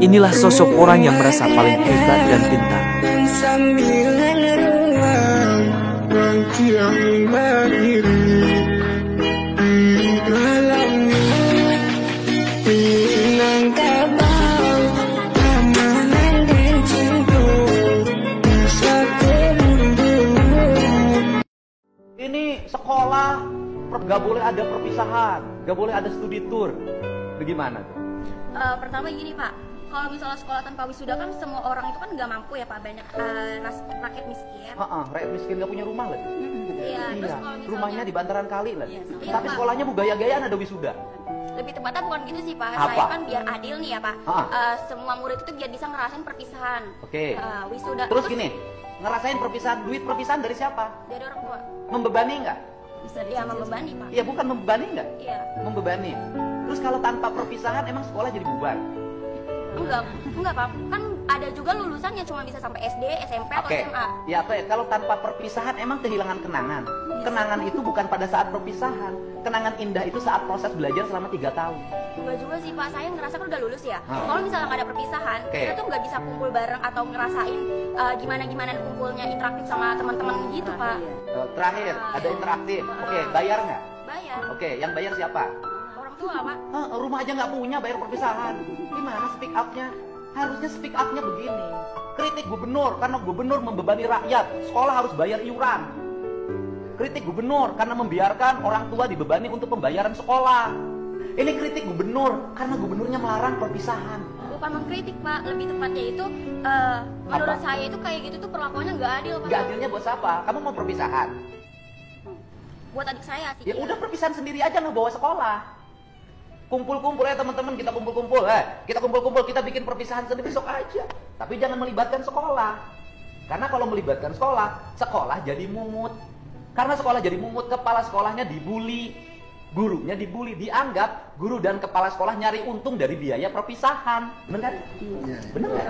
Inilah sosok orang yang merasa paling hebat dan pintar. Ini sekolah gak boleh ada perpisahan, gak boleh ada studi tour. Bagaimana tuh? Pertama gini Pak, kalau misalnya sekolah tanpa wisuda kan semua orang itu kan nggak mampu ya Pak, banyak rakyat miskin. Rakyat miskin gak punya rumah lagi. Iya. Terus kalau misalnya rumahnya di bantaran kali lagi. Iya, Tapi Pak. sekolahnya bu gaya-gayaan ada wisuda. Lebih tepatnya bukan gitu sih Pak, Apa? saya kan biar adil nih ya Pak. Semua murid itu biar bisa ngerasain perpisahan. Oke. Wisuda. Terus gini, ngerasain perpisahan, duit perpisahan dari siapa? Dari orang tua. Membebani nggak? Bisa dia membebani Pak. Iya bukan membebani nggak? Iya. Membebani. Terus kalau tanpa perpisahan emang sekolah jadi bubar? Enggak Pak, kan ada juga lulusan yang cuma bisa sampai SD, SMP atau Oke. SMA. Ya apa ya? Kalau tanpa perpisahan emang kehilangan kenangan. Kenangan itu bukan pada saat perpisahan. Kenangan indah itu saat proses belajar selama 3 tahun. Enggak juga sih Pak, saya ngerasa kan udah lulus ya. Kalau misalnya nggak ada perpisahan, Oke. kita tuh nggak bisa kumpul bareng atau ngerasain gimana kumpulnya interaktif sama teman-teman gitu Pak. Terakhir, ada interaktif. Oke, bayar nggak? Bayar. Oke, yang bayar siapa? Orang tua Pak. Rumah aja nggak punya bayar perpisahan. Gimana speak up-nya? Harusnya speak up-nya begini. Kritik gubernur karena gubernur membebani rakyat. Sekolah harus bayar iuran. Kritik gubernur karena membiarkan orang tua dibebani untuk pembayaran sekolah. Ini kritik gubernur karena gubernurnya melarang perpisahan. Bukan mengkritik Pak, lebih tepatnya itu menurut saya itu kayak gitu tuh perlakuannya nggak adil Pak. Gak adilnya buat siapa? Kamu mau perpisahan? Buat adik saya sih. Ya udah perpisahan sendiri aja nggak bawa sekolah. Kumpul-kumpul ya teman-teman, kita kumpul-kumpul, kita kumpul-kumpul, kita bikin perpisahan sendiri besok aja. Tapi jangan melibatkan sekolah. Karena kalau melibatkan sekolah, sekolah jadi mungut. Karena sekolah jadi mungut, kepala sekolahnya dibully, gurunya dibully, dianggap guru dan kepala sekolah nyari untung dari biaya perpisahan. Benar kan? Benar kan?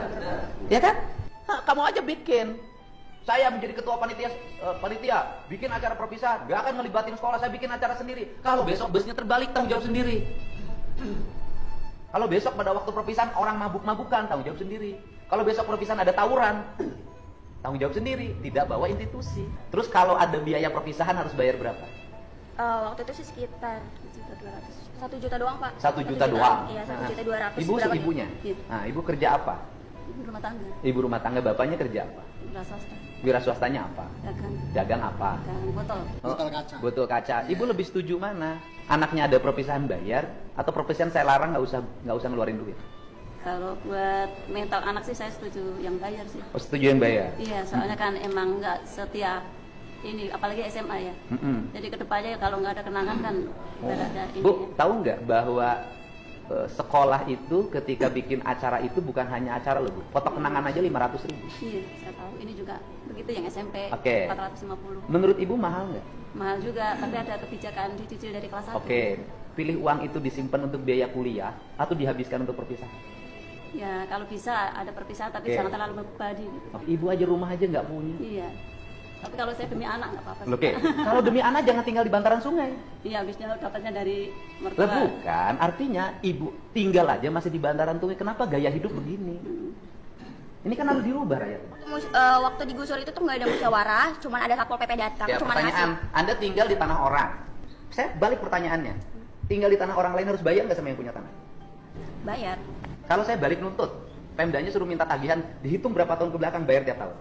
Ya kan? Kamu aja bikin. Saya menjadi ketua panitia bikin acara perpisahan, gak akan ngelibatin sekolah, saya bikin acara sendiri. Kalau besok busnya terbalik, tanggung jawab sendiri. Kalau besok pada waktu perpisahan orang mabuk-mabukan, tanggung jawab sendiri. Kalau besok perpisahan ada tawuran, tanggung jawab sendiri, tidak bawa institusi. Terus kalau ada biaya perpisahan harus bayar berapa? Waktu itu sih sekitar 1 juta doang Pak. 1 juta doang? Iya, 1.200.000. Ibu ibunya? Iya. Nah, ibu kerja apa? Ibu rumah tangga. Ibu rumah tangga, bapaknya kerja apa? Wira swasta. Wira swastanya apa? Dagang. Dagang apa? Dagang botol. Botol kaca. Botol kaca. Ibu lebih setuju mana? Anaknya ada perpisahan bayar atau perpisahan saya larang nggak usah ngeluarin duit? Kalau buat mental anak sih saya setuju yang bayar sih. Oh, setuju yang bayar? Iya, soalnya kan emang nggak setiap ini, apalagi SMA ya. Jadi kedepannya kalau nggak ada kenangan kan nggak ada ini. Bu, tahu nggak bahwa sekolah itu ketika bikin acara itu bukan hanya acara loh Bu, foto kenangan aja 500.000. Iya, saya tahu. Ini juga begitu yang SMP. Oke. 450. Menurut Ibu mahal nggak? Mahal juga, tapi ada kebijakan dicicil dari kelas 1. Oke. Pilih uang itu disimpan untuk biaya kuliah atau dihabiskan untuk perpisahan? Ya, kalau bisa ada perpisahan tapi Oke. jangan terlalu membebani gitu. Ibu aja rumah aja nggak punya. Iya. Tapi kalau saya demi anak nggak apa-apa sih. Oke. Kalau demi anak jangan tinggal di bantaran sungai. Iya, habisnya dapatnya dari Lah mertua. bukan, artinya ibu tinggal aja masih di bantaran sungai. Kenapa gaya hidup begini? Ini kan harus dirubah rakyat. Waktu digusur itu tuh nggak ada musyawarah, cuman ada satpol PP datang, Ya, cuman pertanyaan, ngasih. Anda tinggal di tanah orang. Saya balik pertanyaannya. Tinggal di tanah orang lain harus bayar nggak sama yang punya tanah? Bayar. Kalau saya balik nuntut, Pemdanya suruh minta tagihan, dihitung berapa tahun ke belakang, bayar tiap tahun.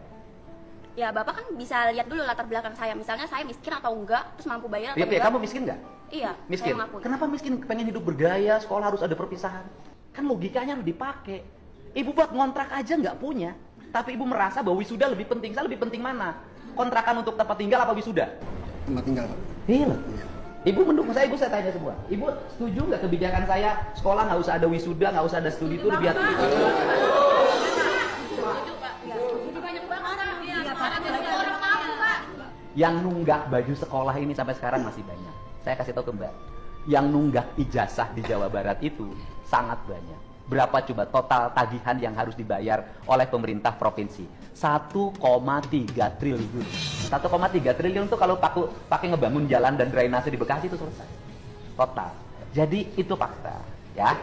Ya Bapak kan bisa lihat dulu latar belakang saya, misalnya saya miskin atau enggak, terus mampu bayar atau Ya, enggak. kamu miskin nggak? Iya, Miskin. saya mengakui. Kenapa miskin? Pengen hidup bergaya, sekolah harus ada perpisahan. Kan logikanya harus dipakai. Ibu buat ngontrak aja nggak punya, tapi ibu merasa bahwa wisuda lebih penting. Saya lebih penting mana? Kontrakan untuk tempat tinggal apa wisuda? Tempat tinggal, Pak. Iya. Ibu mendukung saya, ibu saya tanya semua. Ibu setuju nggak kebijakan saya sekolah nggak usah ada wisuda, nggak usah ada studi tour biar yang nunggak baju sekolah ini sampai sekarang masih banyak. Saya kasih tahu ke Mbak, yang nunggak ijazah di Jawa Barat itu sangat banyak. Berapa coba total tagihan yang harus dibayar oleh pemerintah provinsi? 1,3 triliun. 1,3 triliun itu kalau pakai ngebangun jalan dan drainase di Bekasi itu selesai. Total. Jadi itu fakta, ya.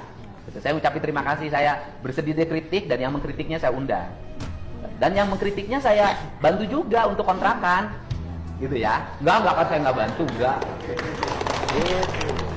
Saya ucapin terima kasih, saya bersedia kritik dan yang mengkritiknya saya undang. Dan yang mengkritiknya saya bantu juga untuk kontrakan. Gitu ya. Enggak kan saya nggak bantu, enggak. Gitu.